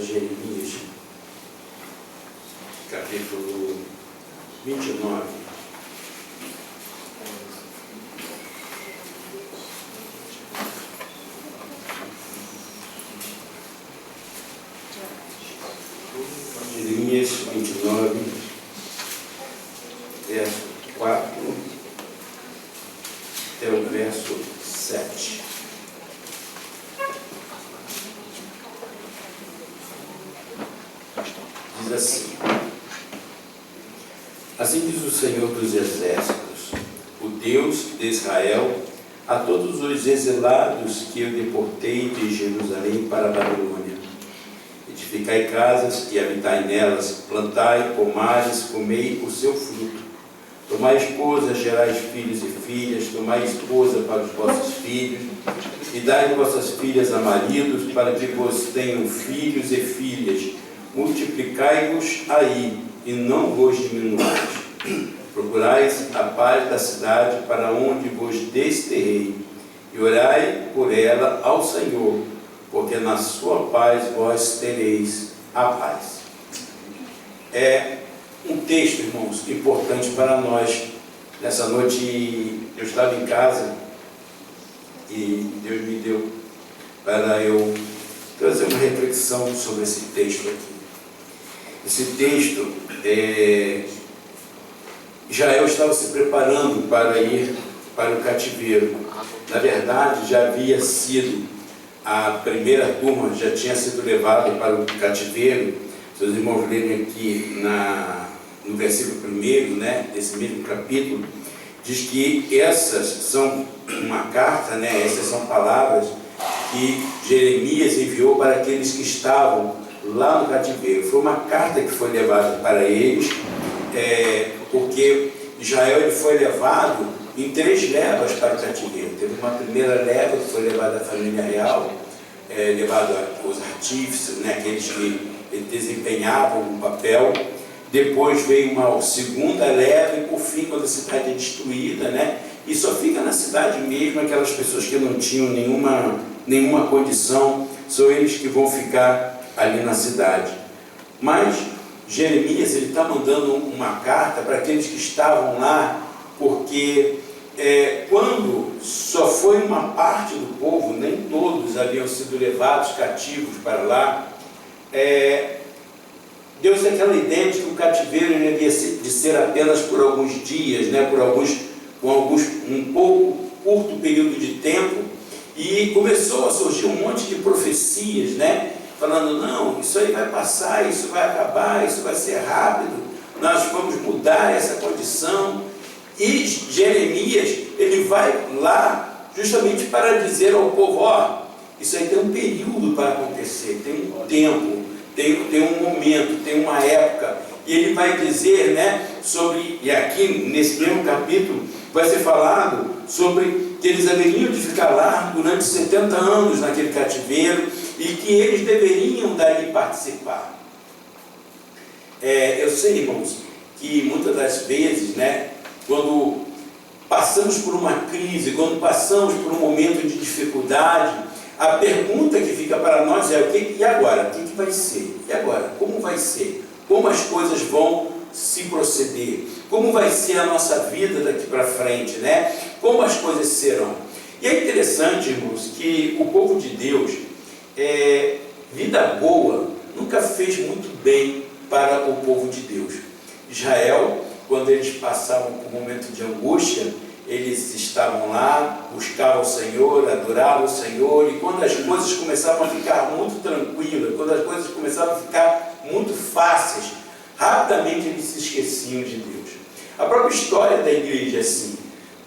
Jeremias, capítulo 29. Jeremias 29, verso 4 até o verso 7. Diz assim: assim diz o Senhor dos Exércitos, o Deus de Israel, a todos os exilados que eu deportei de Jerusalém para a Babilônia: edificai casas e habitai nelas, plantai pomares, comei o seu fruto. Tomai esposa, gerais filhos e filhas, tomai esposa para os vossos filhos, e dai vossas filhas a maridos, para que vos tenham filhos e filhas. Multiplicai-vos aí, e não vos diminuais. Procurais a paz da cidade para onde vos desterrei, e orai por ela ao Senhor, porque na sua paz vós tereis a paz. É um texto, irmãos, importante para nós. Nessa noite eu estava em casa e Deus me deu para eu trazer uma reflexão sobre esse texto aqui. Esse texto, Israel estava se preparando para ir para o cativeiro. Na verdade, já havia sido, a primeira turma já tinha sido levada para o cativeiro. Se os irmãos lerem aqui no versículo 1, desse mesmo capítulo, diz que essas são uma carta, essas são palavras que Jeremias enviou para aqueles que estavam lá no cativeiro. Foi uma carta que foi levada para eles, porque Israel ele foi levado em 3 levas para o cativeiro. Teve uma primeira leva que foi levada à família real, levada aos artífices, aqueles que desempenhavam um papel. Depois veio uma segunda leva e, por fim, quando a cidade é destruída, e só fica na cidade mesmo aquelas pessoas que não tinham nenhuma condição, são eles que vão ficar ali na cidade. Mas Jeremias ele está mandando uma carta para aqueles que estavam lá, porque quando só foi uma parte do povo, nem todos haviam sido levados cativos para lá, deu-se aquela ideia de que o cativeiro havia de ser apenas por alguns dias, um pouco curto período de tempo, e começou a surgir um monte de profecias, falando: não, isso aí vai passar, isso vai acabar, isso vai ser rápido, nós vamos mudar essa condição. E Jeremias, ele vai lá justamente para dizer ao povo: isso aí tem um período para acontecer, tem um tempo, tem um momento, tem uma época. E ele vai dizer, sobre, e aqui nesse mesmo capítulo vai ser falado sobre que eles deveriam de ficar lá durante 70 anos naquele cativeiro, e que eles deveriam dali participar. Eu sei, irmãos, que muitas das vezes, quando passamos por uma crise, quando passamos por um momento de dificuldade, a pergunta que fica para nós é: e agora? O que vai ser? E agora? Como vai ser? Como as coisas vão se proceder? Como vai ser a nossa vida daqui para frente? Como as coisas serão? E é interessante, irmãos, que o povo de Deus, vida boa nunca fez muito bem para o povo de Deus. Israel, quando eles passavam por um momento de angústia, eles estavam lá, buscavam o Senhor, adoravam o Senhor, e quando as coisas começavam a ficar muito tranquilas, quando as coisas começavam a ficar muito fáceis, rapidamente eles se esqueciam de Deus. A própria história da igreja é assim.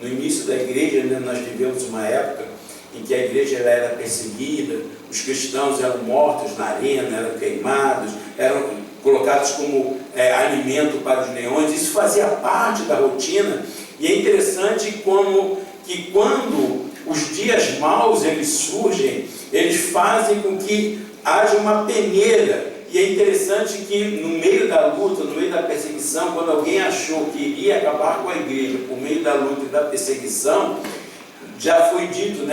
No início da igreja, nós vivemos uma época em que a igreja era perseguida, os cristãos eram mortos na arena, eram queimados, eram colocados como alimento para os leões. Isso fazia parte da rotina. E é interessante que quando os dias maus eles surgem, eles fazem com que haja uma peneira. E é interessante que no meio da luta, no meio da perseguição, quando alguém achou que iria acabar com a igreja por meio da luta e da perseguição, já foi dito,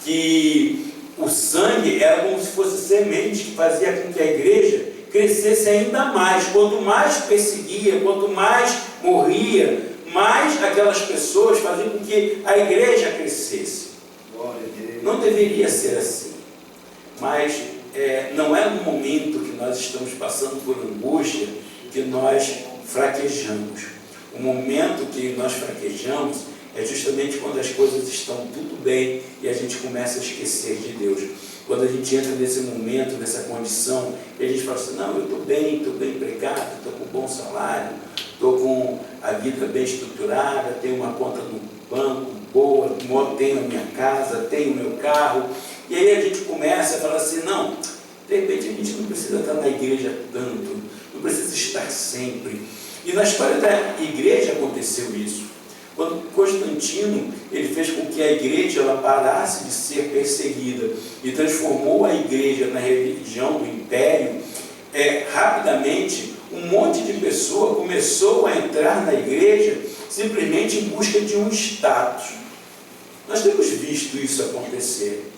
que o sangue era como se fosse semente que fazia com que a igreja crescesse ainda mais. Quanto mais perseguia, quanto mais morria, mais aquelas pessoas faziam com que a igreja crescesse. Não deveria ser assim, mas não é no momento que nós estamos passando por angústia que nós fraquejamos. O momento que nós fraquejamos é justamente quando as coisas estão tudo bem e a gente começa a esquecer de Deus. Quando a gente entra nesse momento, nessa condição, e a gente fala assim, não, eu estou bem empregado, estou com um bom salário, estou com a vida bem estruturada, tenho uma conta no banco boa, tenho a minha casa, tenho o meu carro. E aí a gente começa a falar assim, não, de repente a gente não precisa estar na igreja tanto, não precisa estar sempre. E na história da igreja aconteceu isso. Quando Constantino ele fez com que a igreja ela parasse de ser perseguida e transformou a igreja na religião do império, rapidamente um monte de pessoa começou a entrar na igreja simplesmente em busca de um status. Nós temos visto isso acontecer.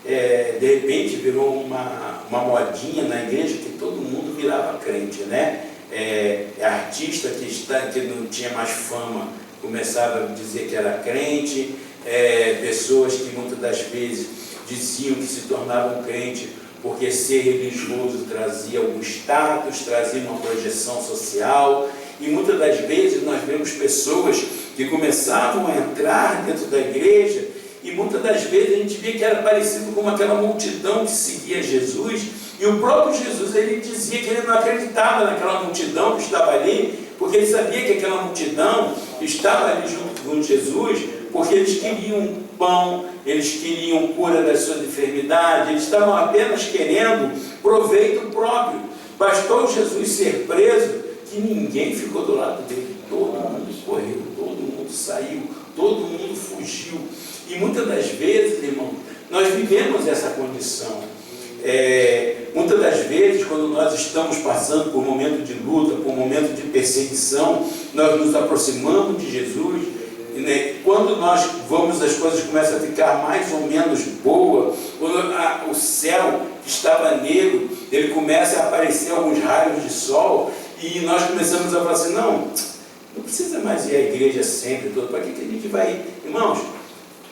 De repente virou uma modinha na igreja que todo mundo virava crente, né? Artista que não tinha mais fama começava a dizer que era crente, pessoas que muitas das vezes diziam que se tornavam crente porque ser religioso trazia algum status, trazia uma projeção social, e muitas das vezes nós vemos pessoas que começavam a entrar dentro da igreja, e muitas das vezes a gente via que era parecido com aquela multidão que seguia Jesus, e o próprio Jesus ele dizia que ele não acreditava naquela multidão que estava ali, porque ele sabia que aquela multidão estava ali junto com Jesus, porque eles queriam pão, eles queriam cura das suas enfermidades, eles estavam apenas querendo proveito próprio. Bastou Jesus ser preso, que ninguém ficou do lado dele, todo mundo correu, todo mundo saiu, todo mundo fugiu. E muitas das vezes, irmão, nós vivemos essa condição. Muitas das vezes, quando nós estamos passando por um momento de luta, por um momento de perseguição, nós nos aproximamos de Jesus, né? Quando nós vamos, as coisas começam a ficar mais ou menos boas, quando o céu que estava negro, ele começa a aparecer alguns raios de sol, e nós começamos a falar assim, não precisa mais ir à igreja sempre, para que a gente vai? Irmãos,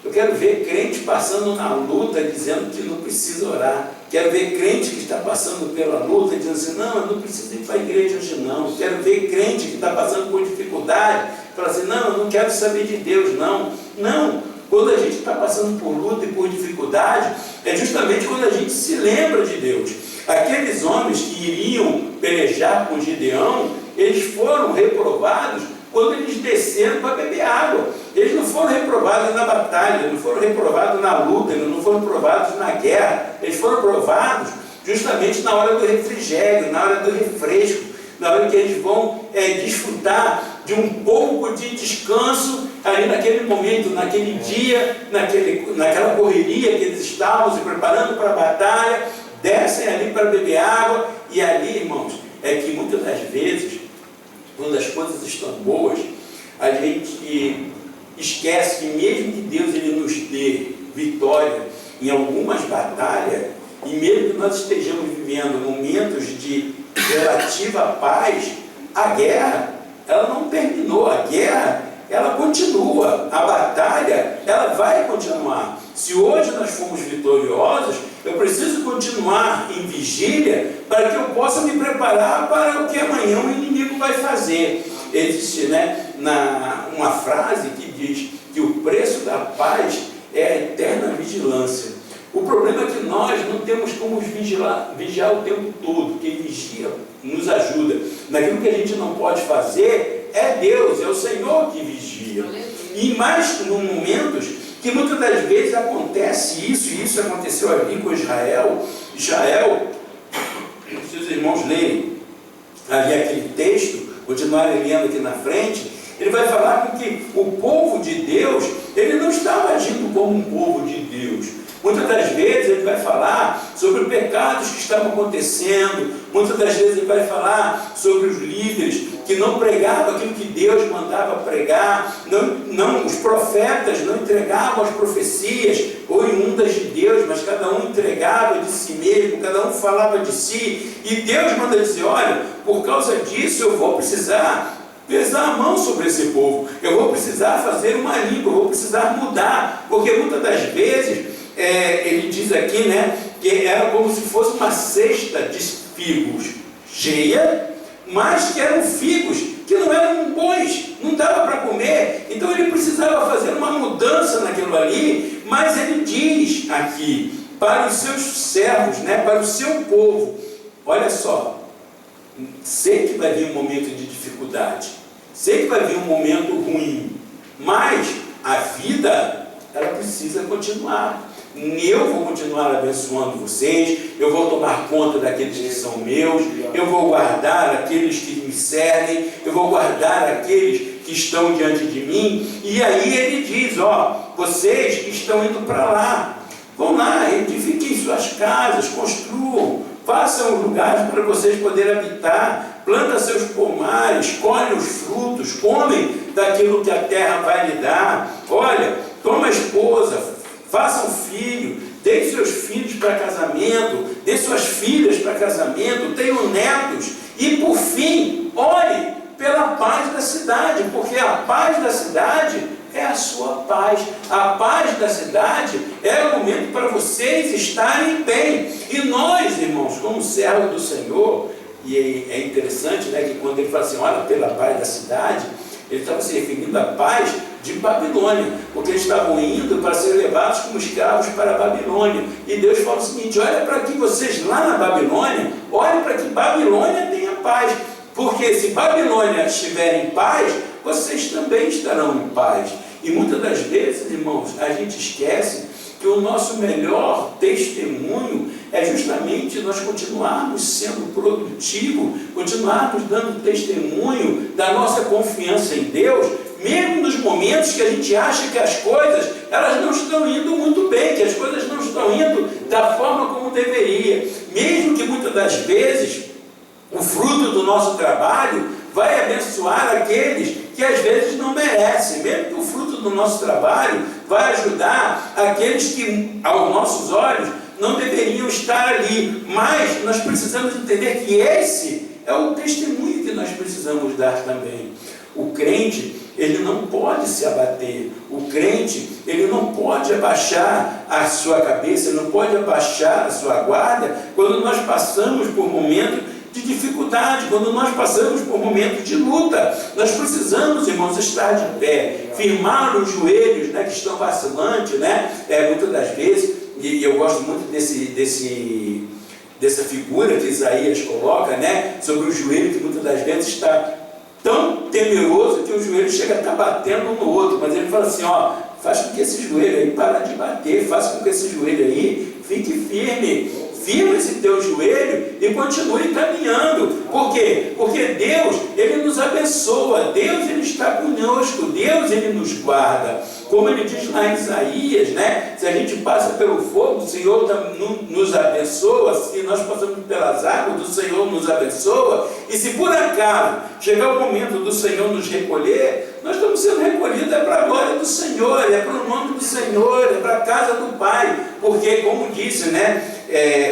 eu quero ver crente passando na luta, dizendo que não precisa orar. Quero ver crente que está passando pela luta, dizendo assim, não, eu não preciso ir para a igreja hoje não. Quero ver crente que está passando por dificuldade, fala assim, não, eu não quero saber de Deus, não. Não, quando a gente está passando por luta e por dificuldade, é justamente quando a gente se lembra de Deus. Aqueles homens que iriam pelejar com Gideão, eles foram reprovados quando eles desceram para beber água. Eles não foram reprovados na batalha, não foram reprovados na luta, não foram reprovados na guerra. Eles foram reprovados justamente na hora do refrigério, na hora do refresco, na hora que eles vão desfrutar de um pouco de descanso ali naquele momento, naquele dia, naquela correria que eles estavam se preparando para a batalha, descem ali para beber água, e ali, irmãos, é que muitas das vezes, quando as coisas estão boas, a gente esquece que mesmo que Deus ele nos dê vitória em algumas batalhas, e mesmo que nós estejamos vivendo momentos de relativa paz, a guerra, ela não terminou, a guerra, ela continua, a batalha, ela vai continuar. Se hoje nós fomos vitoriosos, eu preciso continuar em vigília para que eu possa me preparar para o que amanhã o inimigo vai fazer. Existe, uma frase que diz que o preço da paz é a eterna vigilância. O problema é que nós não temos como vigiar o tempo todo. Quem vigia nos ajuda. Naquilo que a gente não pode fazer, é Deus, é o Senhor que vigia. E mais nos momentos que muitas das vezes acontece isso, e isso aconteceu ali com Israel. Israel, se os irmãos lerem ali aquele texto, continuarem lendo aqui na frente, ele vai falar que o povo de Deus, ele não estava agindo como um povo de Deus. Muitas das vezes ele vai falar sobre pecados que estavam acontecendo, muitas das vezes ele vai falar sobre os líderes que não pregava aquilo que Deus mandava pregar, os profetas não entregavam as profecias oriundas de Deus, mas cada um entregava de si mesmo, cada um falava de si, e Deus manda dizer, olha, por causa disso eu vou precisar pesar a mão sobre esse povo, eu vou precisar fazer uma limpa, eu vou precisar mudar, porque muitas das vezes, ele diz aqui, né, que era como se fosse uma cesta de figos cheia, mas que eram figos que não eram bons, não dava para comer, então ele precisava fazer uma mudança naquilo ali, mas ele diz aqui, para os seus servos, né, para o seu povo, olha só, sei que vai vir um momento de dificuldade, sei que vai vir um momento ruim, mas a vida, ela precisa continuar. Eu vou continuar abençoando vocês, eu vou tomar conta daqueles que são meus, eu vou guardar aqueles que me servem, eu vou guardar aqueles que estão diante de mim. E aí ele diz, ó, vocês que estão indo para lá, vão lá, edifiquem suas casas, construam, façam lugares para vocês poderem habitar, planta seus pomares, colhem os frutos, comem daquilo que a terra vai lhe dar. Olha, toma a esposa, faça um filho, dê seus filhos para casamento, dê suas filhas para casamento, tenham netos, e por fim, ore pela paz da cidade, porque a paz da cidade é a sua paz. A paz da cidade é o momento para vocês estarem bem. E nós, irmãos, como servos do Senhor, e é interessante, né, que quando ele fala assim, olha pela paz da cidade, ele estava se referindo à paz de Babilônia, porque eles estavam indo para ser levados como escravos para a Babilônia. E Deus fala o seguinte, olha para que vocês lá na Babilônia, olhem para que Babilônia tenha paz, porque se Babilônia estiver em paz, vocês também estarão em paz. E muitas das vezes, irmãos, a gente esquece que o nosso melhor testemunho é justamente nós continuarmos sendo produtivos, continuarmos dando testemunho da nossa confiança em Deus, mesmo nos momentos que a gente acha que as coisas, elas não estão indo muito bem, que as coisas não estão indo da forma como deveria. Mesmo que muitas das vezes o fruto do nosso trabalho vai abençoar aqueles que às vezes não merecem, mesmo que o fruto do nosso trabalho vai ajudar aqueles que, aos nossos olhos, não deveriam estar ali, mas nós precisamos entender que esse é o testemunho que nós precisamos dar também. O crente, ele não pode se abater, o crente, ele não pode abaixar a sua cabeça, ele não pode abaixar a sua guarda quando nós passamos por momentos de dificuldade, quando nós passamos por momentos de luta. Nós precisamos, irmãos, estar de pé, firmar os joelhos, né, que estão vacilantes, né, muitas das vezes, e eu gosto muito dessa figura que Isaías coloca, né, sobre o joelho que muitas das vezes está tão temeroso que o joelho chega a estar batendo um no outro, mas ele fala assim, ó, faz com que esse joelho aí pare de bater, faz com que esse joelho aí fique firme, firma esse teu joelho e continue caminhando. Por quê? Porque Deus, Ele nos abençoa, Deus, Ele está conosco, Deus, Ele nos guarda. Como Ele diz lá em Isaías, né? Se a gente passa pelo fogo, o Senhor nos abençoa, se nós passamos pelas águas, o Senhor nos abençoa, e se por acaso chegar o momento do Senhor nos recolher, nós estamos sendo recolhidos, é para a glória do Senhor, é para o nome do Senhor, é para a casa do Pai, porque, como disse, né,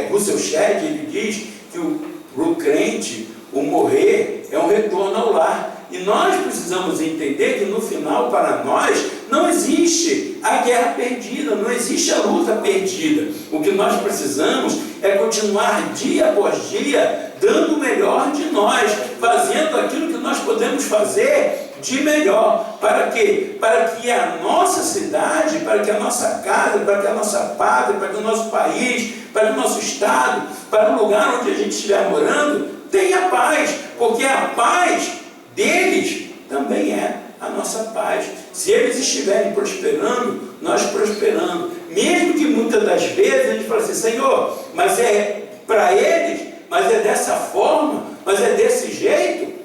Russell Shedd, ele diz que o crente, o morrer, é um retorno ao lar. E nós precisamos entender que no final, para nós, não existe a guerra perdida, não existe a luta perdida. O que nós precisamos é continuar dia após dia, dando o melhor de nós, fazendo aquilo que nós podemos fazer de melhor. Para quê? Para que a nossa cidade, para que a nossa casa, para que a nossa pátria, para que o nosso país, para o nosso estado, para o lugar onde a gente estiver morando, tenha paz, porque a paz deles também é a nossa paz. Se eles estiverem prosperando, nós prosperando. Mesmo que muitas das vezes a gente fala assim, Senhor, mas é para eles, mas é dessa forma, mas é desse jeito,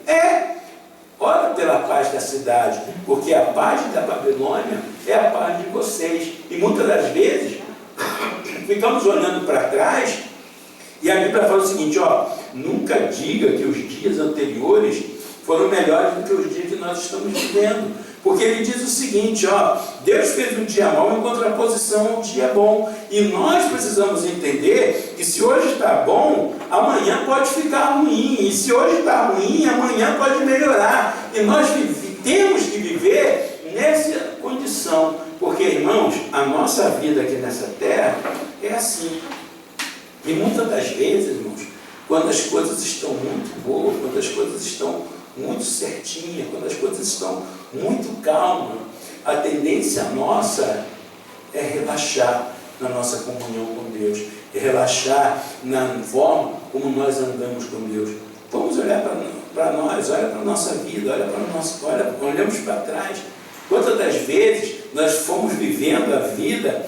ora pela paz da cidade, porque a paz da Babilônia é a paz de vocês. E muitas das vezes ficamos olhando para trás e a Bíblia fala o seguinte, ó, nunca diga que os dias anteriores foram melhores do que os dias que nós estamos vivendo. Porque ele diz o seguinte, ó, Deus fez um dia mau em contraposição ao dia bom. E nós precisamos entender que se hoje está bom, amanhã pode ficar ruim. E se hoje está ruim, amanhã pode melhorar. E nós temos que viver nessa condição. Porque, irmãos, a nossa vida aqui nessa terra é assim. E muitas das vezes, irmãos, quando as coisas estão muito boas, quando as coisas estão muito certinhas, quando as coisas estão muito calmas, a tendência nossa é relaxar na nossa comunhão com Deus, é relaxar na forma como nós andamos com Deus. Vamos olhar para nós, olha para a nossa vida, olhamos para trás. Quantas das vezes nós fomos vivendo a vida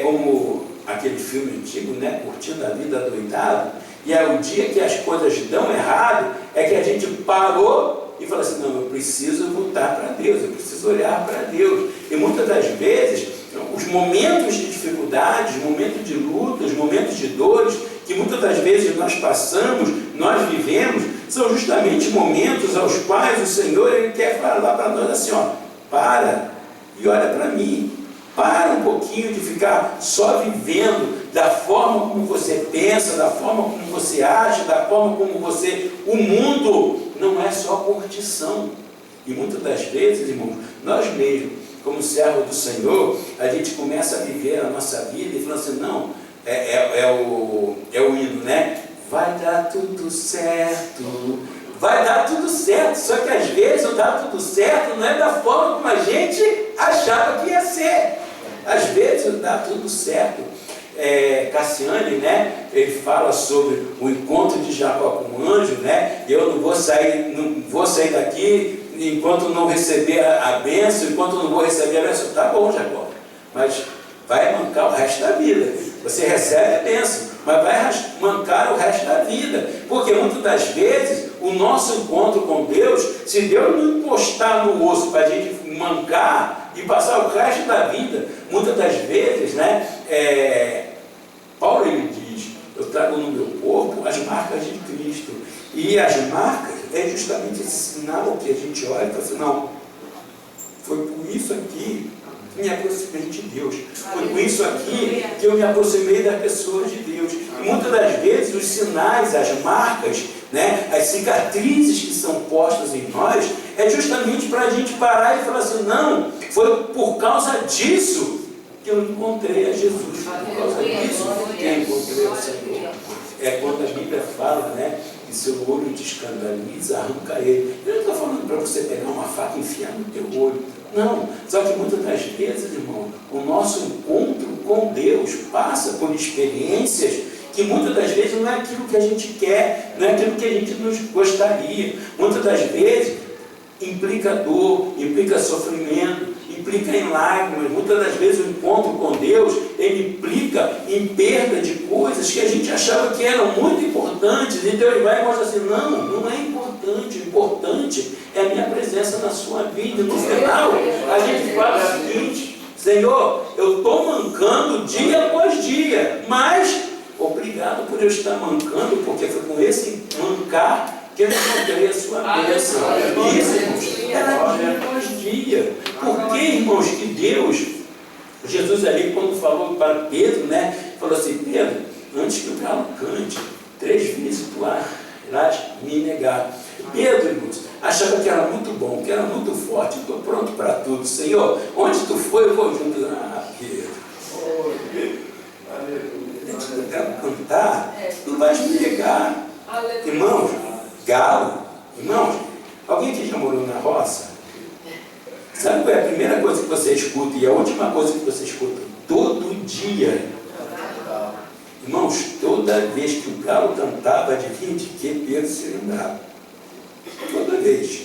como aquele filme antigo, né? Curtindo a vida doidado, e é o dia que as coisas dão errado, é que a gente parou e falou assim, não, eu preciso voltar para Deus, eu preciso olhar para Deus. E muitas das vezes, os momentos de dificuldades, momentos de lutas, momentos de dores, que muitas das vezes nós passamos, nós vivemos, são justamente momentos aos quais o Senhor ele quer falar para nós assim, ó, para e olha para mim. Para um pouquinho de ficar só vivendo da forma como você pensa, da forma como você age, da forma como você... O mundo não é só curtição. E muitas das vezes, irmãos, nós mesmos, como servo do Senhor, a gente começa a viver a nossa vida e fala assim, não, é o hino, né? Vai dar tudo certo. Vai dar tudo certo, só que às vezes o dar tudo certo não é da forma como a gente achava que ia ser. Às vezes o dar tudo certo. Cassiane, né, ele fala sobre o encontro de Jacó com o anjo, né? Eu não vou sair daqui enquanto não receber a bênção, enquanto não vou receber a bênção. Tá bom, Jacó, mas vai mancar o resto da vida. Você recebe a bênção, mas vai mancar o resto da vida. Porque muitas das vezes, o nosso encontro com Deus, se Deus não encostar no osso para a gente mancar e passar o resto da vida, muitas das vezes, né, Paulo ele diz, eu trago no meu corpo as marcas de Cristo. E as marcas é justamente esse sinal que a gente olha e fala assim, não, foi por isso aqui que me aproximei de Deus. Foi por isso aqui que eu me aproximei das pessoas de Deus. E muitas das vezes os sinais, as marcas, né, as cicatrizes que são postas em nós, é justamente para a gente parar e falar assim, não, foi por causa disso que eu encontrei a Jesus. Por causa disso que eu encontrei o Senhor. É quando a Bíblia fala, né, que seu olho te escandaliza, arranca ele. Eu não estou falando para você pegar uma faca e enfiar no teu olho. Não, só que muitas das vezes, irmão, o nosso encontro com Deus passa por experiências que muitas das vezes não é aquilo que a gente quer, não é aquilo que a gente nos gostaria. Muitas das vezes implica dor, implica sofrimento, implica em lágrimas. Muitas das vezes o encontro com Deus, ele implica em perda de coisas que a gente achava que eram muito importantes, e Deus vai e mostra assim, não, não é importante, o importante é a minha presença na sua vida. No final, a gente fala o seguinte, Senhor, eu estou mancando dia após dia, mas obrigado por eu estar mancando, porque foi com esse mancar que eu encontrei a sua bênção. Isso, irmãos, era dia após dia. Porque, irmãos, que Deus, Jesus ali, quando falou para Pedro, né, falou assim, Pedro, antes que o galo cante, 3 vezes tu irás me negar. Pedro, irmãos, achava que era muito bom, que era muito forte, estou pronto para tudo. Senhor, onde tu foi, eu vou junto. Ah, Pedro, eu quero cantar, tu vais me negar. Irmãos, galo, irmãos, alguém que já morou na roça, sabe qual é a primeira coisa que você escuta e a última coisa que você escuta todo dia? Irmãos, toda vez que o galo cantava, adivinha de que Pedro se lembrava? Toda vez.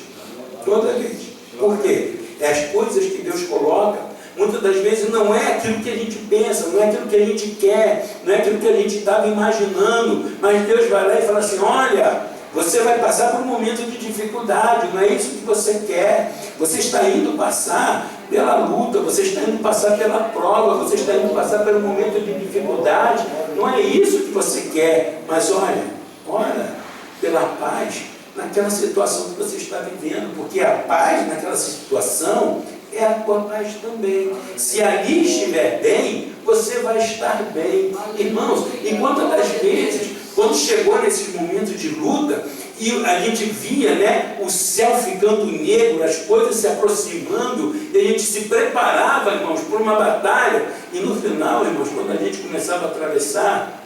Por quê? É as coisas que Deus coloca, muitas das vezes não é aquilo que a gente pensa, não é aquilo que a gente quer, não é aquilo que a gente estava imaginando, mas Deus vai lá e fala assim, olha, você vai passar por um momento de dificuldade, não é isso que você quer. Você está indo passar pela luta, você está indo passar pela prova, você está indo passar pelo momento de dificuldade. Não é isso que você quer, mas olha, ora pela paz naquela situação que você está vivendo, porque a paz naquela situação é a tua paz também. Se ali estiver bem, você vai estar bem. Irmãos, e quantas das vezes, quando chegou nesses momentos de luta, e a gente via, né, o céu ficando negro, as coisas se aproximando, e a gente se preparava, irmãos, por uma batalha, e no final, irmãos, quando a gente começava a atravessar,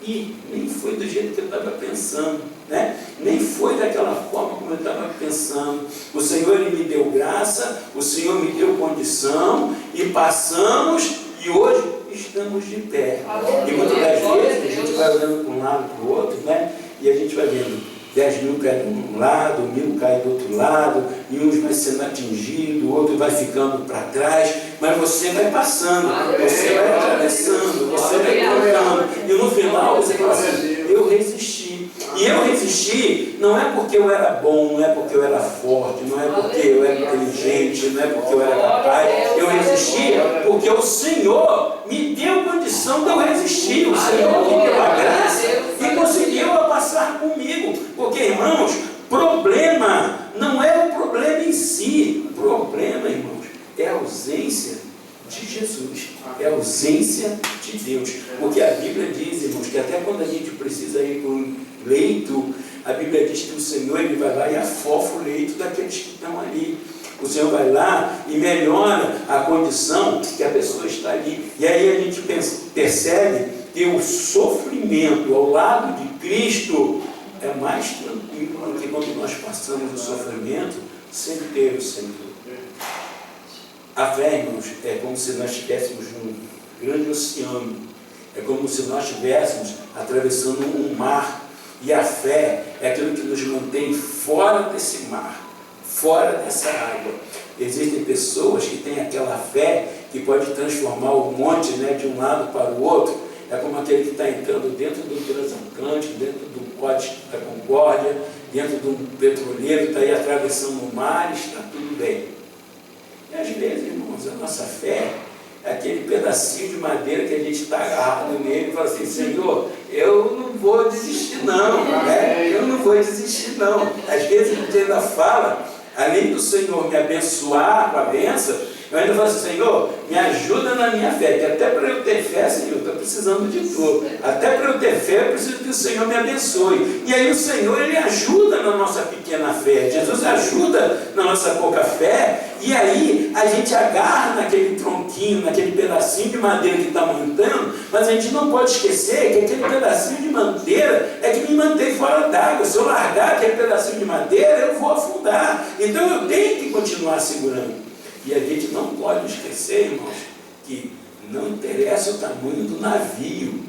e nem foi do jeito que eu estava pensando, né? Nem foi daquela forma como eu estava pensando. O Senhor, Ele me deu graça, o Senhor me deu condição, e passamos, e hoje estamos de pé. E muitas das vezes a gente vai olhando para um lado para o outro, né? E a gente vai vendo 10 mil caem de um lado, 1000 caem do outro lado, e uns vai sendo atingido, o outro vai ficando para trás, mas você vai passando, você vai atravessando, você vai colocando, e no final você fala assim, eu resisti. E eu resisti não é porque eu era bom, não é porque eu era forte, não é porque eu era inteligente, não é porque eu era capaz, eu resisti porque o Senhor me deu condição de eu resistir, o Senhor me deu a graça e conseguiu passar comigo, porque, irmãos, problema não é o problema em si, o problema, irmãos, é a ausência de Jesus, é a ausência de Deus, porque a Bíblia diz, irmãos, que até quando a gente precisa ir para um leito, a Bíblia diz que o Senhor, Ele vai lá e afofa o leito daqueles que estão ali. O Senhor vai lá e melhora a condição que a pessoa está ali. E aí a gente percebe que o sofrimento ao lado de Cristo é mais tranquilo do que quando nós passamos o sofrimento sem ter o Senhor. A fé, irmãos, é como se nós estivéssemos num grande oceano. É como se nós estivéssemos atravessando um mar. E a fé é aquilo que nos mantém fora desse mar, fora dessa água. Existem pessoas que têm aquela fé que pode transformar o monte, né, de um lado para o outro. É como aquele que está entrando dentro do transatlântico, dentro do pote da Concórdia, dentro de um petroleiro, está aí atravessando o mar e está tudo bem. E às vezes, irmãos, a nossa fé é aquele pedacinho de madeira que a gente está agarrado nele e fala assim, Senhor, eu não vou desistir não, né? Eu não vou desistir não. Às vezes a gente ainda fala, além do Senhor me abençoar com a bênção, eu ainda falo assim, Senhor, me ajuda na minha fé, que até para eu ter fé, Senhor, eu estou precisando de tudo. Até para eu ter fé, eu preciso que o Senhor me abençoe. E aí o Senhor, Ele ajuda na nossa pequena fé. Jesus ajuda na nossa pouca fé. E aí a gente agarra naquele tronquinho, naquele pedacinho de madeira que está mantendo, mas a gente não pode esquecer que aquele pedacinho de madeira é que me mantém fora d'água. Se eu largar aquele pedacinho de madeira, eu vou afundar. Então eu tenho que continuar segurando. E a gente não pode esquecer, irmãos, que não interessa o tamanho do navio.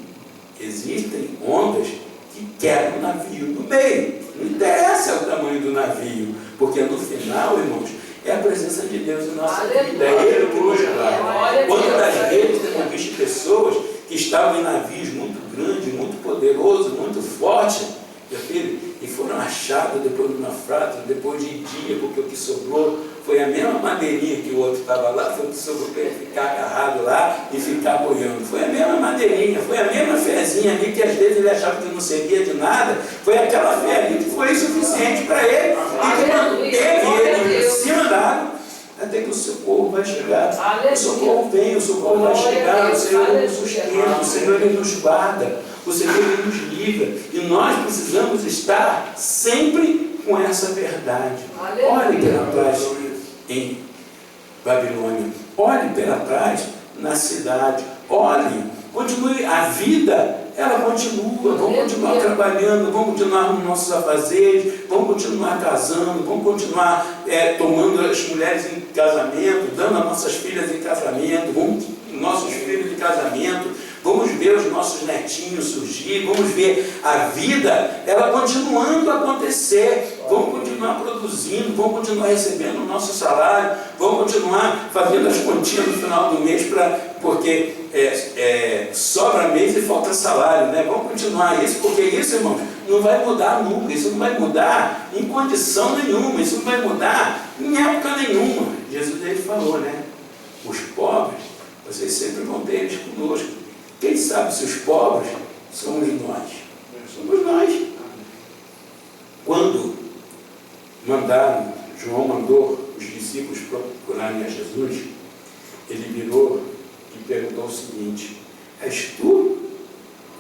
Existem ondas que quebram o navio no meio. Não interessa o tamanho do navio, porque no final, irmãos, é a presença de Deus em nossa vida. É Ele que nos guarda. Quantas vezes temos visto pessoas que estavam em navios muito grandes, muito poderosos, muito fortes, meu filho, e foram achados depois do naufrágio, depois de dia, porque o que sobrou foi a mesma madeirinha que o outro estava lá, foi o que sobrou para ele ficar agarrado lá e ficar boiando. Foi a mesma madeirinha, foi a mesma fezinha ali que às vezes ele achava que não servia de nada, foi aquela fé ali que foi suficiente para ele e que manteve ele em cima da água. Até que o socorro vai chegar. O socorro vem, o socorro vai chegar, o Senhor nos sustenta, o Senhor Ele nos guarda, o Senhor Ele nos livra. E nós precisamos estar sempre com essa verdade. Olhe para trás em Babilônia, olhe para trás na cidade, olhe, continue, a vida, ela continua, vamos continuar trabalhando, vamos continuar nos nossos afazeres, vamos continuar casando, vamos continuar tomando as mulheres em casamento, dando as nossas filhas em casamento, nossos filhos em casamento, vamos ver os nossos netinhos surgir, vamos ver a vida, ela continuando a acontecer, vamos continuar produzindo, vamos continuar recebendo o nosso salário, vamos continuar fazendo as continhas no final do mês, porque sobra mês e falta salário, né? Vamos continuar isso, porque isso, irmãos, não vai mudar nunca, isso não vai mudar em condição nenhuma, isso não vai mudar em época nenhuma. Jesus, ele falou, né? Os pobres, vocês sempre vão ter eles conosco. Quem sabe se os pobres somos nós? Somos nós. Quando João mandou os discípulos procurarem a Jesus, ele virou e perguntou o seguinte: és tu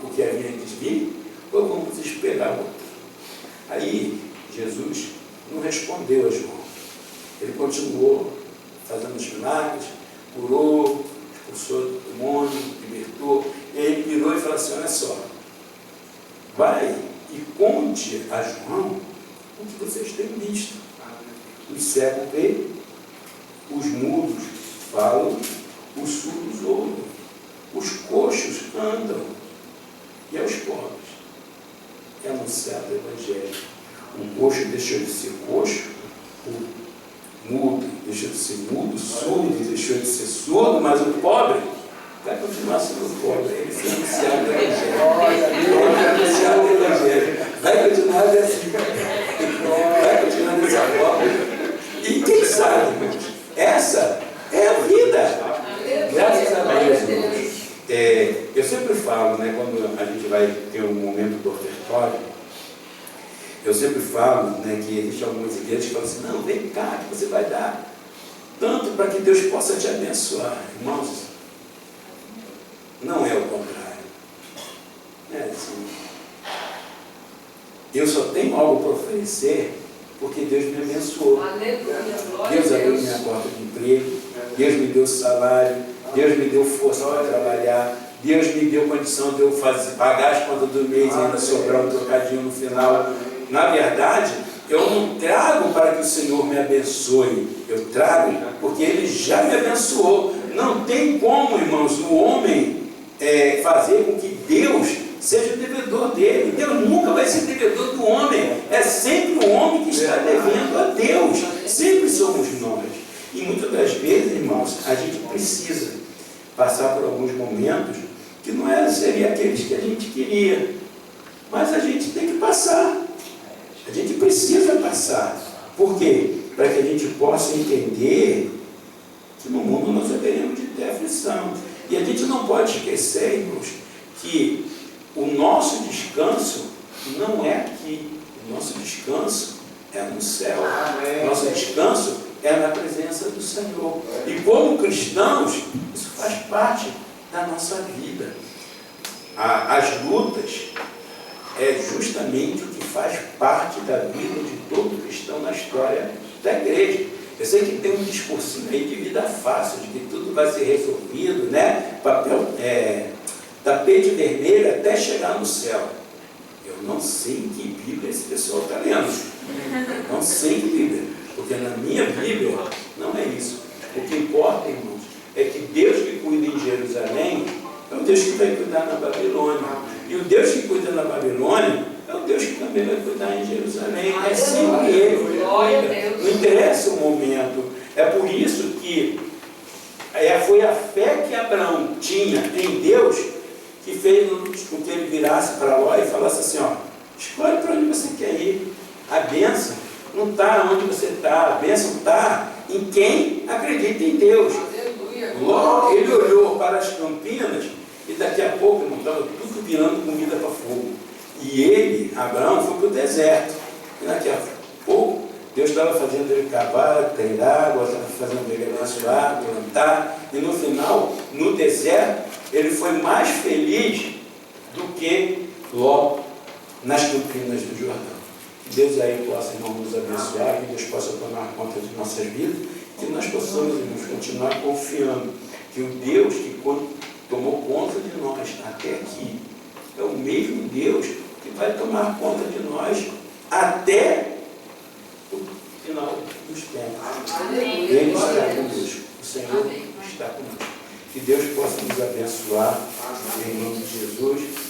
o que havia de vir, ou vamos esperar outro? Aí Jesus não respondeu a João. Ele continuou fazendo os milagres, curou, expulsou o demônio, libertou. E aí ele virou e falou assim: olha só, vai e conte a João o que vocês têm visto. Os cegos veem, os mudos falam, os surdos ouvem, os coxos andam, e aos pobres é anunciado o Evangelho. O coxo deixou de ser coxo, o mudo deixou de ser mudo, o surdo deixou de ser surdo, mas o pobre vai continuar sendo pobre. Ele foi anunciado o Evangelho. Vai anunciado o Evangelho. Vai continuar assim. Vai continuar dessa forma. E quem sabe, irmãos, essa é a vida. Graças a Deus, irmãos. Eu sempre falo, né, quando a gente vai ter um momento do ofertório, eu sempre falo, né, que existem algumas igrejas que falam assim: não, vem cá, que você vai dar tanto para que Deus possa te abençoar. Irmãos, não é o contrário. É assim. Eu só tenho algo para oferecer porque Deus me abençoou. Deus abriu minha porta de emprego, Deus me deu salário, Deus me deu força para trabalhar, Deus me deu condição de eu pagar as contas do mês e ainda sobrar um trocadinho no final. Na verdade, eu não trago para que o Senhor me abençoe, eu trago porque Ele já me abençoou. Não tem como, irmãos, o homem fazer com que Deus seja o devedor dele. Deus nunca vai ser devedor do homem. É sempre o homem que está devendo a Deus. Sempre somos nós. E muitas das vezes, irmãos, a gente precisa passar por alguns momentos que não seriam aqueles que a gente queria. Mas a gente tem que passar. A gente precisa passar. Por quê? Para que a gente possa entender que no mundo nós haveremos de ter aflição. E a gente não pode esquecer, irmãos, que o nosso descanso não é aqui. O nosso descanso é no céu. O nosso descanso é na presença do Senhor. E como cristãos, isso faz parte da nossa vida. As lutas é justamente o que faz parte da vida de todo cristão na história da igreja. Eu sei que tem um discursinho aí de vida fácil, de que tudo vai ser resolvido, né? Tapete vermelho até chegar no céu. Eu não sei em que Bíblia esse pessoal está lendo. Eu não sei em que Bíblia, porque na minha Bíblia não é isso. O que importa, irmãos, é que Deus que cuida em Jerusalém é o Deus que vai cuidar na Babilônia. E o Deus que cuida na Babilônia é o Deus que também vai cuidar em Jerusalém. É sempre Ele que cuida. Não interessa o momento. É por isso que foi a fé que Abraão tinha em Deus que fez com que ele virasse para Ló e falasse assim: ó, escolhe para onde você quer ir. A bênção não está onde você está. A bênção está em quem acredita em Deus. Ló, ele olhou para as campinas e daqui a pouco não estava tudo virando comida para fogo. E ele, Abraão, foi para o deserto. E daqui a pouco Deus estava fazendo ele cavar, ter água, estava fazendo ele abençoar, plantar. E no final, no deserto, ele foi mais feliz do que Ló nas campinas do Jordão. Que Deus aí possa, irmão, nos abençoar, que Deus possa tomar conta de nossas vidas, que nós possamos, irmãos, continuar confiando que o Deus que tomou conta de nós até aqui é o mesmo Deus que vai tomar conta de nós até o final dos tempos. Ele está conosco. O Senhor está conosco. Que Deus possa nos abençoar em nome de Jesus.